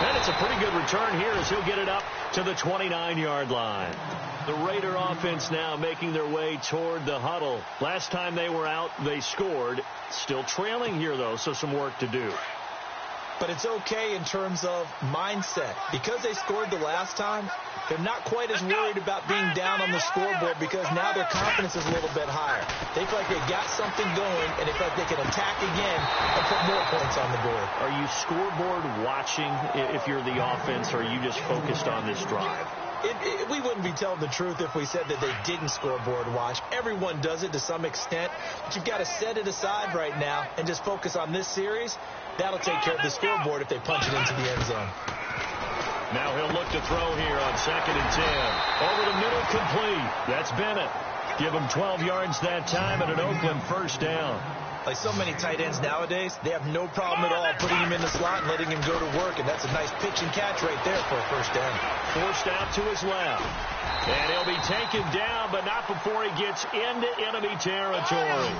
And it's a pretty good return here as he'll get it up to the 29-yard line. The Raider offense now making their way toward the huddle. Last time they were out, they scored. Still trailing here, though, so some work to do. But it's okay in terms of mindset. Because they scored the last time, they're not quite as worried about being down on the scoreboard because now their confidence is a little bit higher. They feel like they've got something going, and they feel like they can attack again and put more points on the board. Are you scoreboard watching if you're the offense, or are you just focused on this drive? We wouldn't be telling the truth if we said that they didn't scoreboard watch. Everyone does it to some extent, but you've got to set it aside right now and just focus on this series. That'll take care of the scoreboard if they punch it into the end zone. Now he'll look to throw here on 2nd and 10. Over the middle, complete. That's Bennett. Give him 12 yards that time and an Oakland first down. Like so many tight ends nowadays, they have no problem at all putting him in the slot and letting him go to work, and that's a nice pitch and catch right there for a first down. Forced out to his left. And he'll be taken down, but not before he gets into enemy territory.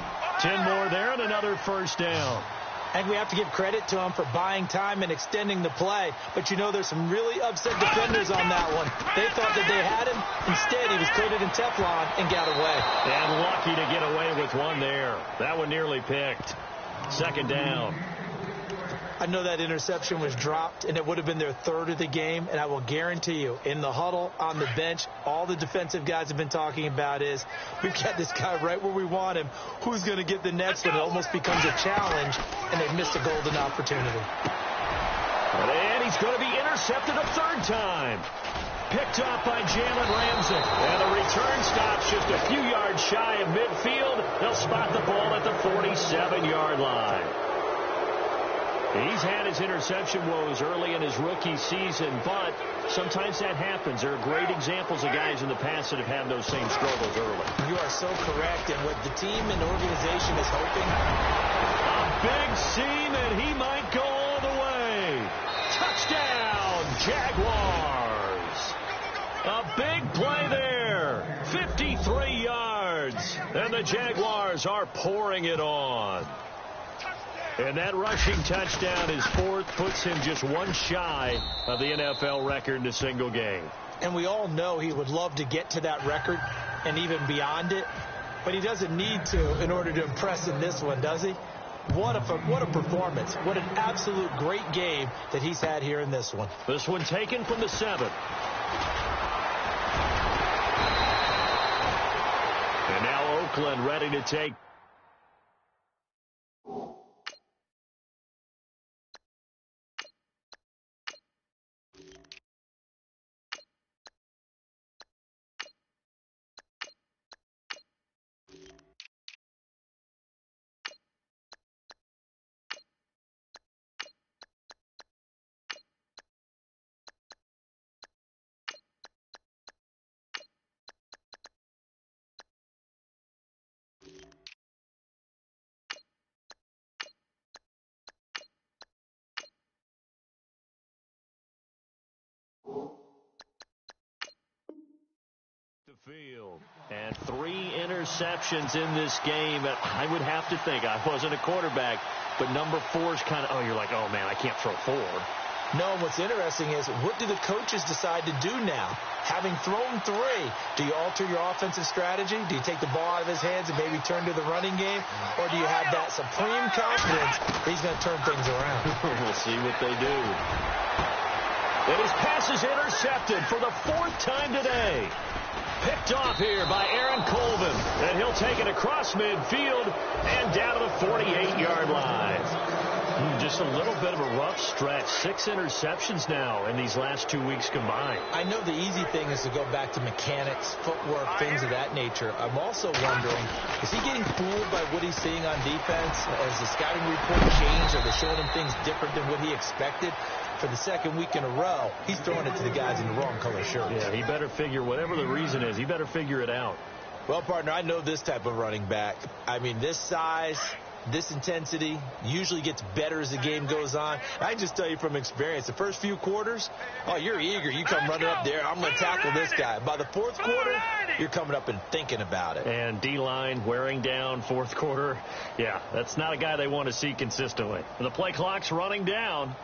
10 more there and another first down. And we have to give credit to him for buying time and extending the play. But, you know, there's some really upset defenders on that one. They thought that they had him. Instead, he was coated in Teflon and got away. And lucky to get away with one there. That one nearly picked. 2nd down. I know that interception was dropped, and it would have been their 3rd of the game. And I will guarantee you, in the huddle, on the bench, all the defensive guys have been talking about is, we've got this guy right where we want him. Who's going to get the next one? It almost becomes a challenge, and they've missed a golden opportunity. And he's going to be intercepted a 3rd time. Picked off by Jalen Ramsey. And the return stops just a few yards shy of midfield. They'll spot the ball at the 47-yard line. He's had his interception woes early in his rookie season, but sometimes that happens. There are great examples of guys in the past that have had those same struggles early. You are so correct, and what the team and organization is hoping. A big seam, and he might go all the way. Touchdown, Jaguars. A big play there. 53 yards, and the Jaguars are pouring it on. And that rushing touchdown is 4th, puts him just one shy of the NFL record in a single game. And we all know he would love to get to that record and even beyond it, but he doesn't need to in order to impress in this one, does he? What a performance. What an absolute great game that he's had here in this one. This one taken from the 7. And now Oakland ready to take. Field. And 3 interceptions in this game. I would have to think, I wasn't a quarterback, but number 4 is kind of, you're like, oh man, I can't throw 4. No, what's interesting is, what do the coaches decide to do now? Having thrown 3, do you alter your offensive strategy? Do you take the ball out of his hands and maybe turn to the running game? Or do you have that supreme confidence that he's going to turn things around? We'll see what they do. And his pass is intercepted for the 4th time today. Picked off here by Aaron Colvin. And he'll take it across midfield and down to the 48-yard line. Just a little bit of a rough stretch. 6 interceptions now in these last 2 weeks combined. I know the easy thing is to go back to mechanics, footwork, things of that nature. I'm also wondering, is he getting fooled by what he's seeing on defense? Has the scouting report changed? Are they showing him things different than what he expected? For the 2nd week in a row, he's throwing it to the guys in the wrong color shirts. Yeah, he better figure, whatever the reason is, he better figure it out. Well, partner, I know this type of running back. I mean, this size, this intensity usually gets better as the game goes on. I can just tell you from experience, the first few quarters, you're eager. You come running up there, I'm going to tackle this guy. By the 4th quarter, you're coming up and thinking about it. And D-line wearing down 4th quarter. Yeah, that's not a guy they want to see consistently. And the play clock's running down.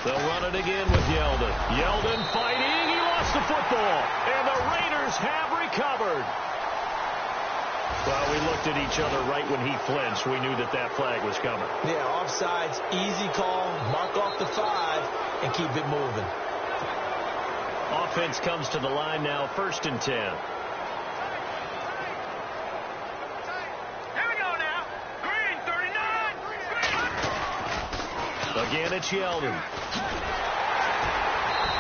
They'll run it again with Yeldon. Yeldon fighting. He lost the football. And the Raiders have recovered. Well, we looked at each other right when he flinched. We knew that that flag was coming. Yeah, offsides, easy call, mark off the 5, and keep it moving. Offense comes to the line now, 1st and 10. Here we go now. Green, 39. Again, it's Yeldon.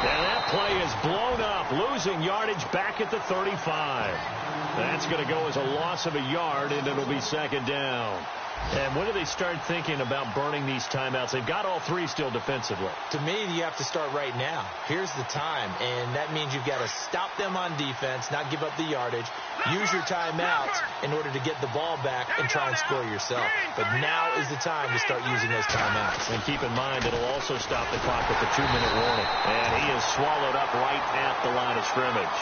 And that play is blown up, losing yardage back at the 35. That's going to go as a loss of a yard, and it'll be 2nd down. And when do they start thinking about burning these timeouts? They've got all 3 still defensively. To me, you have to start right now. Here's the time, and that means you've got to stop them on defense, not give up the yardage, use your timeouts in order to get the ball back and try and score yourself. But now is the time to start using those timeouts. And keep in mind, it'll also stop the clock with the 2-minute warning. And he is swallowed up right at the line of scrimmage.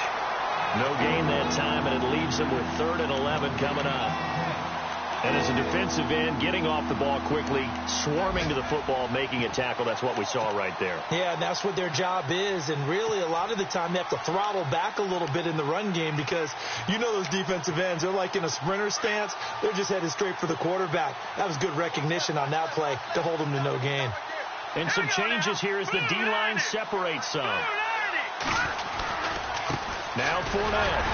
No gain that time, and it leaves them with 3rd and 11 coming up. And as a defensive end, getting off the ball quickly, swarming to the football, making a tackle, that's what we saw right there. Yeah, and that's what their job is. And really, a lot of the time, they have to throttle back a little bit in the run game because you know those defensive ends, they're like in a sprinter stance. They're just headed straight for the quarterback. That was good recognition on that play to hold them to no gain. And some changes here as the D-line separates some. Now Fournette.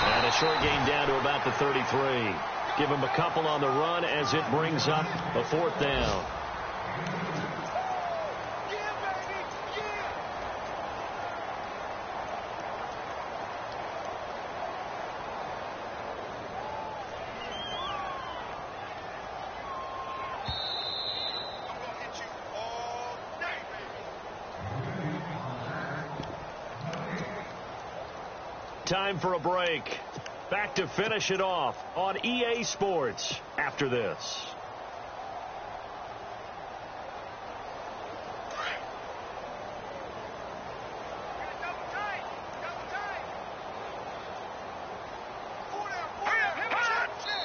And a short gain down to about the 33. Give him a couple on the run as it brings up a 4th down. Time for a break. Back to finish it off on EA Sports after this.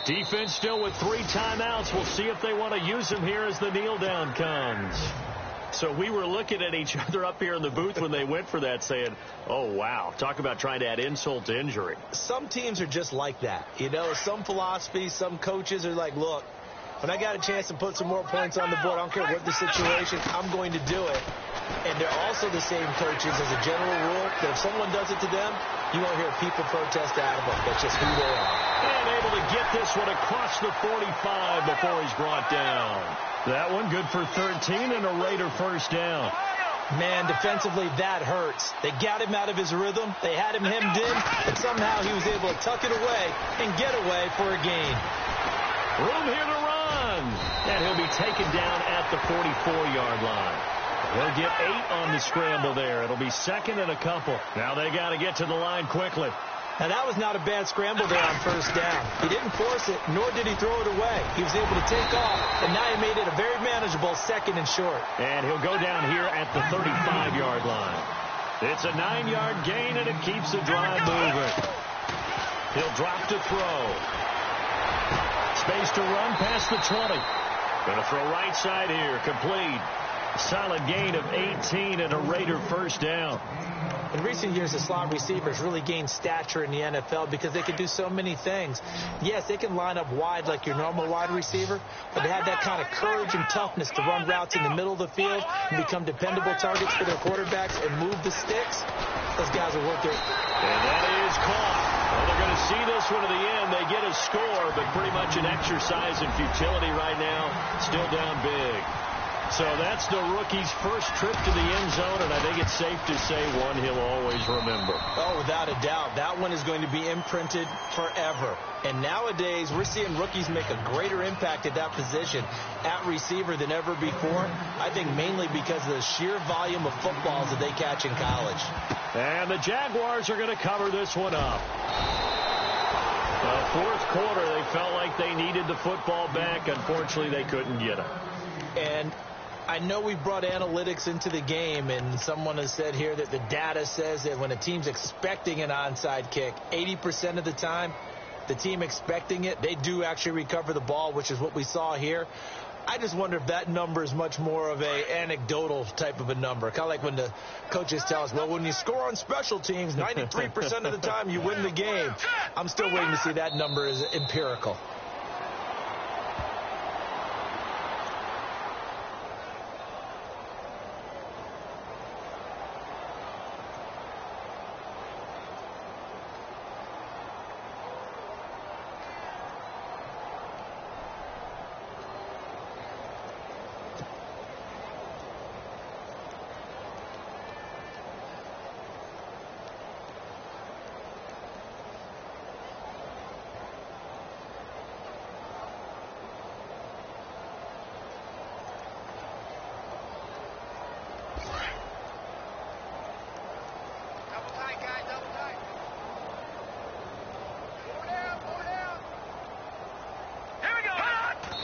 Defense still with 3 timeouts. We'll see if they want to use them here as the kneel down comes. So we were looking at each other up here in the booth when they went for that saying, oh, wow, talk about trying to add insult to injury. Some teams are just like that. You know, some philosophies, some coaches are like, look, when I got a chance to put some more points on the board, I don't care what the situation, I'm going to do it. And they're also the same coaches as a general rule that if someone does it to them, you won't hear people protest out of them. That's just who they are. And able to get this one across the 45 before he's brought down. That one good for 13 and a Raider 1st down. Man, defensively, that hurts. They got him out of his rhythm. They had him hemmed in, and somehow he was able to tuck it away and get away for a gain. Room here to run. And he'll be taken down at the 44-yard line. He'll get 8 on the scramble there. It'll be 2nd and a couple. Now they got to get to the line quickly. Now, that was not a bad scramble there on 1st down. He didn't force it, nor did he throw it away. He was able to take off, and now he made it a very manageable 2nd and short. And he'll go down here at the 35-yard line. It's a 9-yard gain, and it keeps the drive moving. He'll drop to throw. Space to run past the 20. Going to throw right side here, complete. Solid gain of 18 and a Raider 1st down. In recent years, the slot receivers really gained stature in the NFL because they can do so many things. Yes, they can line up wide like your normal wide receiver, but they have that kind of courage and toughness to run routes in the middle of the field and become dependable targets for their quarterbacks and move the sticks. Those guys will work it. And that is caught. Well, they're going to see this one to the end. They get a score, but pretty much an exercise in futility right now. Still down big. So that's the rookie's first trip to the end zone, and I think it's safe to say one he'll always remember. Oh, without a doubt. That one is going to be imprinted forever. And nowadays, we're seeing rookies make a greater impact at that position at receiver than ever before. I think mainly because of the sheer volume of footballs that they catch in college. And the Jaguars are going to cover this one up. The 4th quarter, they felt like they needed the football back. Unfortunately, they couldn't get it. And I know we've brought analytics into the game, and someone has said here that the data says that when a team's expecting an onside kick, 80% of the time, the team expecting it, they do actually recover the ball, which is what we saw here. I just wonder if that number is much more of a anecdotal type of a number. Kind of like when the coaches tell us, well, when you score on special teams, 93% of the time you win the game. I'm still waiting to see that number as empirical.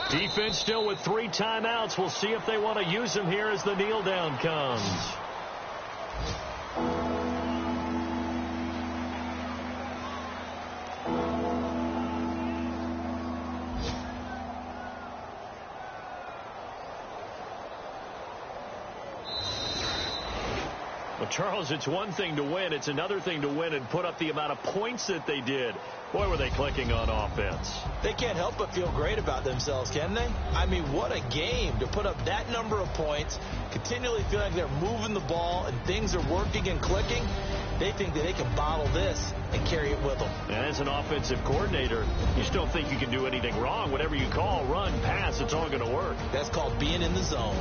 Defense still with 3 timeouts. We'll see if they want to use them here as the kneel down comes. Well, Charles, it's one thing to win. It's another thing to win and put up the amount of points that they did. Boy, were they clicking on offense. They can't help but feel great about themselves, can they? I mean, what a game to put up that number of points, continually feel like they're moving the ball and things are working and clicking. They think that they can bottle this and carry it with them. And as an offensive coordinator, you just don't think you can do anything wrong. Whatever you call, run, pass, it's all going to work. That's called being in the zone.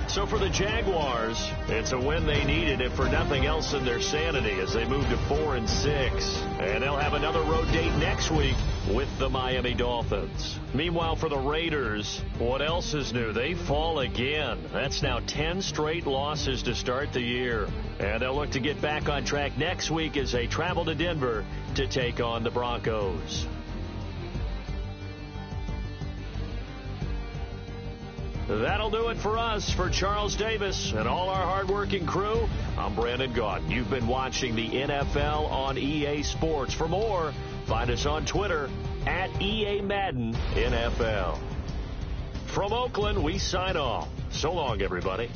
So for the Jaguars, it's a win they needed, if for nothing else in their sanity, as they move to 4-6. And they'll have another road date next week with the Miami Dolphins. Meanwhile, for the Raiders, what else is new? They fall again. That's now 10 straight losses to start the year. And they'll look to get back on track next week as they travel to Denver to take on the Broncos. That'll do it for us. For Charles Davis and all our hardworking crew, I'm Brandon Gaudin. You've been watching the NFL on EA Sports. For more, find us on Twitter at EA Madden NFL. From Oakland, we sign off. So long, everybody.